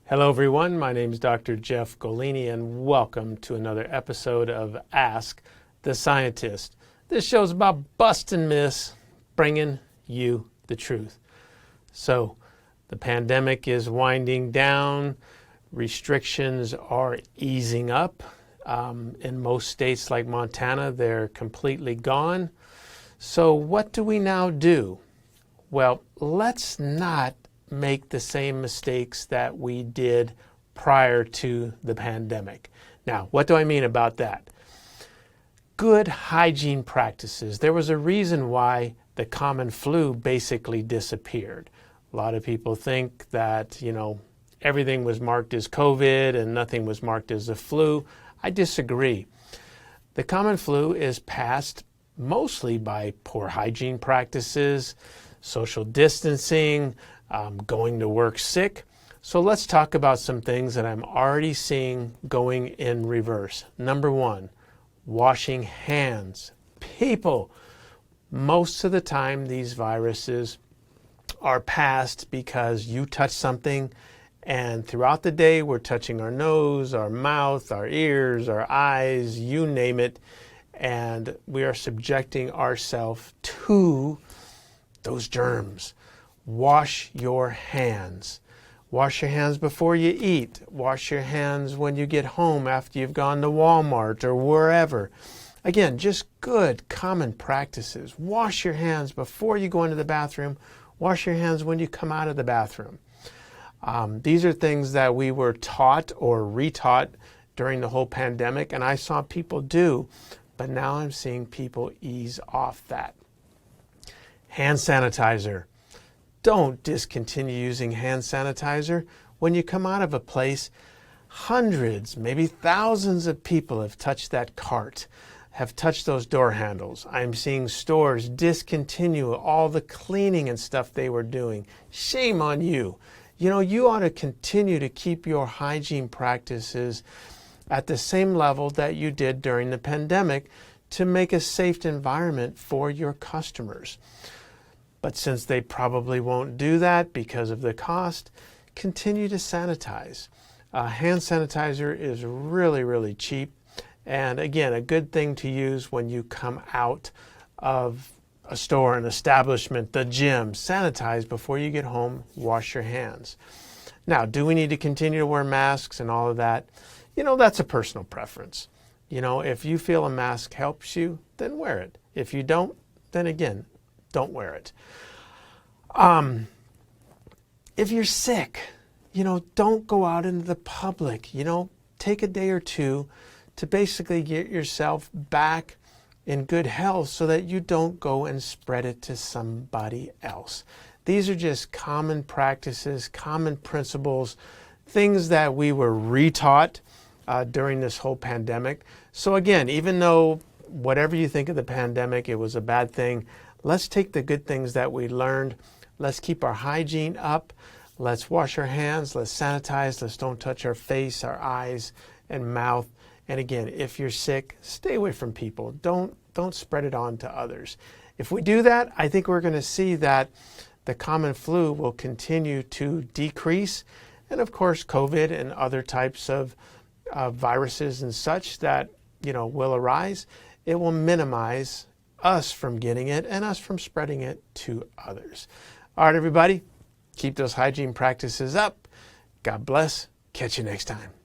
Hello everyone, my name is Dr. Jeff Golini and welcome to another episode of Ask the Scientist. This show is about busting myths, bringing you the truth. So, the pandemic is winding down, restrictions are easing up. In most states like Montana, they're completely gone. So what do we now do? Well, let's not make the same mistakes that we did prior to the pandemic. Now, what do I mean about that? Good hygiene practices. There was a reason why the common flu basically disappeared. A lot of people think that, everything was marked as COVID and nothing was marked as the flu. I disagree. The common flu is passed mostly by poor hygiene practices, social distancing, going to work sick. So let's talk about some things that I'm already seeing going in reverse. Number one, washing hands. People, most of the time these viruses are passed because you touch something, and throughout the day we're touching our nose, our mouth, our ears, our eyes, you name it, and we are subjecting ourselves to those germs. Wash your hands. Wash your hands before you eat. Wash your hands when you get home after you've gone to Walmart or wherever. Again, just good common practices. Wash your hands before you go into the bathroom. Wash your hands when you come out of the bathroom. These are things that we were taught or retaught during the whole pandemic, and I saw people do, but now I'm seeing people ease off that. Hand sanitizer. Don't discontinue using hand sanitizer. When you come out of a place, hundreds, maybe thousands of people have touched that cart, have touched those door handles. I'm seeing stores discontinue all the cleaning and stuff they were doing. Shame on you. You ought to continue to keep your hygiene practices at the same level that you did during the pandemic to make a safe environment for your customers. But since they probably won't do that because of the cost, continue to sanitize. Hand sanitizer is really, really cheap. And again, a good thing to use when you come out of a store, an establishment, the gym. Sanitize before you get home. Wash your hands. Now, do we need to continue to wear masks and all of that? That's a personal preference. If you feel a mask helps you, then wear it. If you don't, then again, don't wear it. If you're sick, don't go out into the public. Take a day or two to basically get yourself back in good health so that you don't go and spread it to somebody else. These are just common practices, common principles, things that we were retaught during this whole pandemic. So again, even though whatever you think of the pandemic, it was a bad thing, let's take the good things that we learned. Let's keep our hygiene up. Let's wash our hands. Let's sanitize. Let's don't touch our face, our eyes, and mouth. And again, if you're sick, stay away from people. Don't spread it on to others. If we do that, I think we're going to see that the common flu will continue to decrease. And of course, COVID and other types of viruses and such that, will arise. It will minimize us from getting it and us from spreading it to others. All right, everybody, keep those hygiene practices up. God bless. Catch you next time.